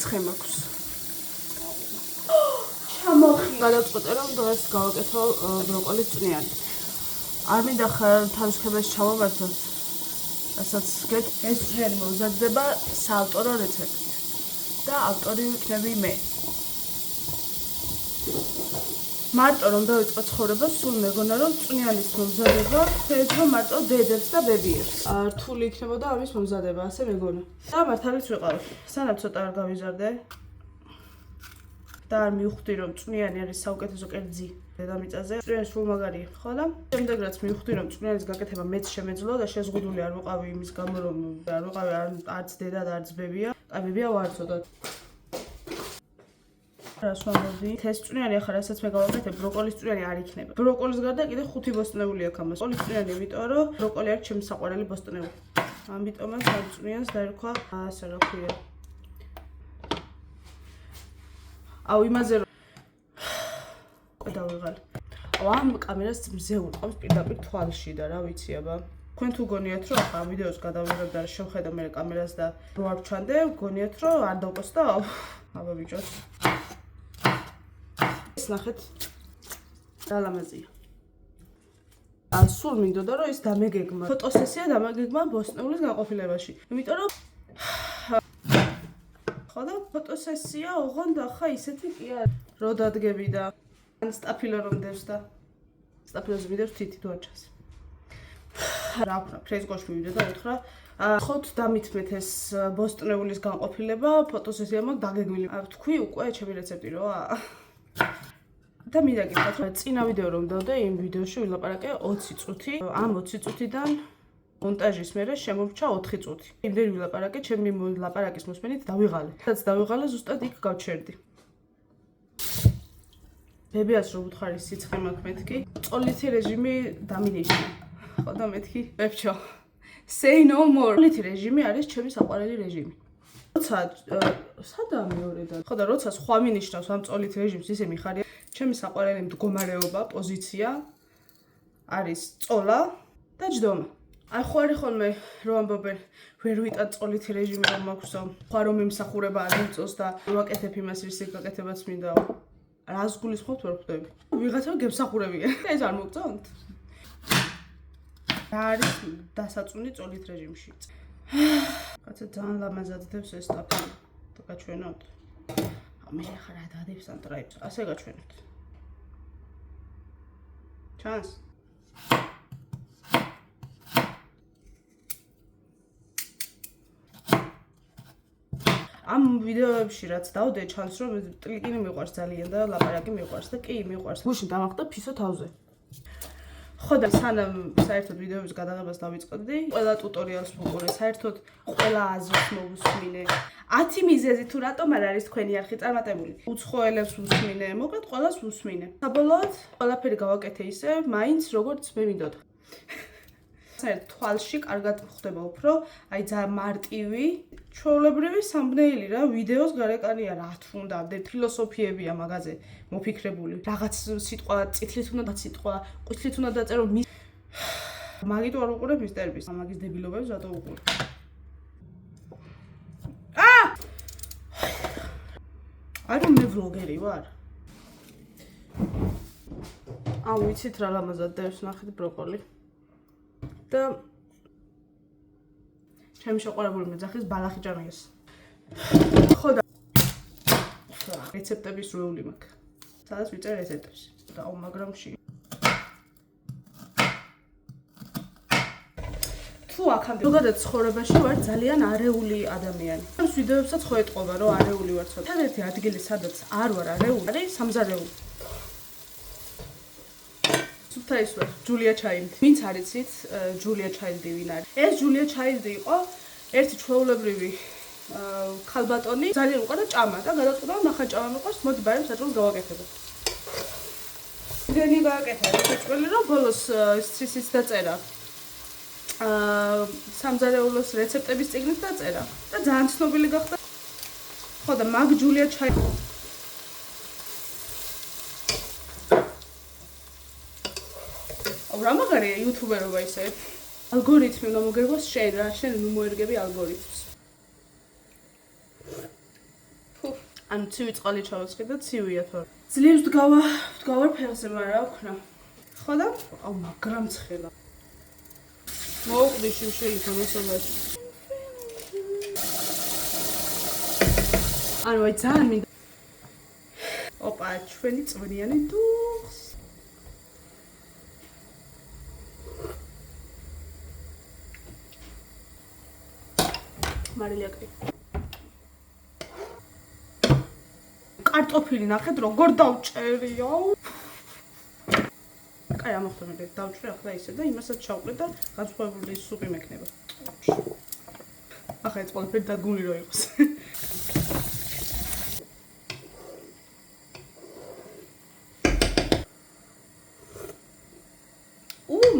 სიცხე მაქვს. გადავწყვეტე რომ დღეს გავაკეთო ბროკოლის წვნიანი. არ მინდა თავისუფლებას ჩავამართოთ. რასაც ეს წვნიანი მომზადდება საავტორო რეცეპტით და ავტორი ვიქნები მე. მარტო რომ დავიწყო ცხოვრება, სულ მეგონა რომ წვნიანის მომზადება შეიძლება მარტო დედებს და ბებიებს. რთული იქნებოდა ამის მომზადება, ასე მეგონა. და მართალიც ვიყავი. სანამ ცოტა არ გავიზარდე და არ მივხვდი რომ წვნიანი არის საუკეთესო კერძი დედამიწაზე. წვნიანი სულ მაგარია, ხო და? შემდეგ რაც მივხვდი რომ წვნიანის გაკეთება მეც შემეძლო და შეზღუდული არ ვიყავი იმის გამო რომ არ ვიყავი არც დედა და არც ბებია. აი ბებია ვარ ცოტა. რას ვამბობდი? ეს წვნიანი ახლა რასაც მე გავაკეთებ, ბროკოლის წვნიანი არ იქნება. ბროკოლის გარდა კიდე 5 ბოსტნეული აქვს ამას. ბროკოლის წვნიანი, იმიტომ რომ ბროკოლი არის ჩემი საყვარელი ბოსტნეული. ამიტომაც ამ წვნიანს დაერქვა ასე რა ქვია. აუ იმაზე რომ დავიღალე. ამ კამერას მზე უყავს პირდაპირ თვალში და რა ვიცი აბა. თქვენ თუ გონიათ რომ ახლა ვიდეოს გადავიღებ და შევხედა მე კამერას და რო არ ვჩვანდე, გონიათ რომ არ დავკოსტა. აბა ბიჭო. ნახეთ რა ლამაზია. სულ მინდოდა რომ ის დამეგეგმა. ფოტოსესია დამეგეგმა ბოსტნეულის განყოფილებაში. იმიტომ რომ ხო და ფოტოსესია ოღონდ ახლა ისეთი კი არის. რო დადგები და სტაფილო რომ დევს და სტაფილოზე მიდევს თითი თუ არ ჩანს. რა ვქნა, ფრესკოში მივიდა და უთხრა ხოთ დამითმეთ ეს ბოსტნეულის განყოფილება, ფოტოსესია მაქვს დაგეგმილი. თქვი უკვე ჩემი რეცეპტი როა? და მინდა გითხრათ რომ წინა ვიდეო რომ დავდე იმ ვიდეოში ვილაპარაკე 20 წუთი. ამ 20 წუთიდან მონტაჟის მერე შემორჩა 4 წუთი. იმდენი ვილაპარაკე, ჩემი ლაპარაკის მოსმენით დავიღალე. სადაც დავიღალე ზუსტად იქ გავჩერდი. ბებიას რო ვუთხარი სიცხე მაქვს მეთქი, წოლითი რეჟიმი დამინიშნა. ხო და მეთქი, ბებჩო. Say no more. წოლითი რეჟიმი არის ჩემი საყვარელი რეჟიმი. როცა სადაა მეორე და ხო და როცა სხვა მინიშნავს ამ წოლით რეჟიმს ისე მიხარია ჩემი საყვარელი მდგომარეობა, პოზიცია არის წოლა და ჯდომა. აი ხო არის ხოლმე რო ამბობენ ვერ ვიტან წოლითი რეჟიმი რომ მაქვსო, სხვა რომ იმსახურება არ მიწოს და ვაკეთებ იმას რის გაკეთებაც მინდა. რას გულისხმობთ ვერ ხვდები. ვიღაცა გემსახურებია. ეს არ მოგწონთ? რა არის დასაწუნი წოლით რეჟიმში? კაცო ძალიან ლამაზად დევს ეს სტაფილი. და გაჩვენოთ. მე ახლა რა დადებს ამ ტრაიპს. ასე გაჩვენოთ. ჩანს? ამ ვიდეოებში რაც დავდე ჩანს რომ ტლიკინი მიყვარს ძალიან და ლაპარაკი მიყვარს და კი მიყვარს. გუშინ დამახტა ფისო თავზე. ხო და სანამ საერთოდ ვიდეოების გადაღებას დავიწყებდი, ყველა ტუტორიალს ვუყურე, საერთოდ ყველა აზრს მოვუსმინე. 10 მიზეზი თუ რატომ არ არის თქვენი არხი წარმატებული. უცხოელებს ვუსმინე, მოკლედ ყველას ვუსმინე. საბოლოოდ ყველაფერი გავაკეთე ისე, მაინც როგორც მე მინდოდა. საერთოდ თვალში კარგად ხდება უფრო, აი ძალიან მარტივი, ჩვეულებრივი სამბნეილი რა, ვიდეოს გარეკანია, რა თქმა უნდა, ფილოსოფიებია მაგაზე მოფიქრებული. რაღაც სიტყვა წითლით უნდა სიტყვა, ყვითლით უნდა დაწერო. მაგით არ უყურებ მისტერბის, მაგის დებილობებს რატო უყურებ? არა მე ვლოგერი ვარ. ვიცით რა ლამაზად დევს, ნახეთ ბროკოლი. და ჩემი შეყვარებული მეძახის ბალახი ჭამიას. ხო და რეცეპტების რეული მაქვს. სადაც ვიწერ რეცეპტებს. და მაგრამ თუ აქამდე ზოგადად ცხოვრებაში ვარ ძალიან არეული ადამიანი. ამ ვიდეოებსაც ხო ეტყობა რომ არეული ვარ ცოტა. ერთ ადგილი სადაც არ ვარ არეული, არის სამზარეულო. სუფთაის ვარ, ჯულია ჩაილდი. ვინც არიცით, ჯულია ჩაილდი ვინ არის? ეს ჯულია ჩაილდი იყო ერთი ჩვეულებრივი ქალბატონი, ძალიან უყვარდა ჭამა და გადაწყვიტა რომ ნახა ჭამა მიყვარს, მოდი ბარემ საჭმელს გავაკეთებო. იმდენი გააკეთა საჭმელი რომ ბოლოს ცისიც დაწერა. სამზარეულოს რეცეპტების წიგნით დაწერა და ძალიან ცნობილი გახდა. ხო და მაგ ჯულია ჩაილდი რა მაგარია იუთუბერობა ისე. ალგორითმი უნდა მოგერგოს შენ რა, შენ მოერგები ალგორითმს. ანუ ცივი წყალი ჩავსხი და ცივია თორე. ძლიერს ვდგავარ ფეხზე, მაგრამ რა ვქნა. ხო და? აუ მაგრამ ცხელა. მოვუყდი შიმშილი თამასობაში. ანუ აი ძალიან მინდა. ოპა, ჩვენი წვრიანი დუხს. მარილიაკი. კარტოფილი ნახეთ როგორ დავჭერიო. კაი ამახტომე დავჭრე ახლა ისე და იმასაც ჩავყრე და განსხვავებული სუპი მექნება. ახლა ეს ყველაფერი დაგული რო იყოს.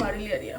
მარილი არია.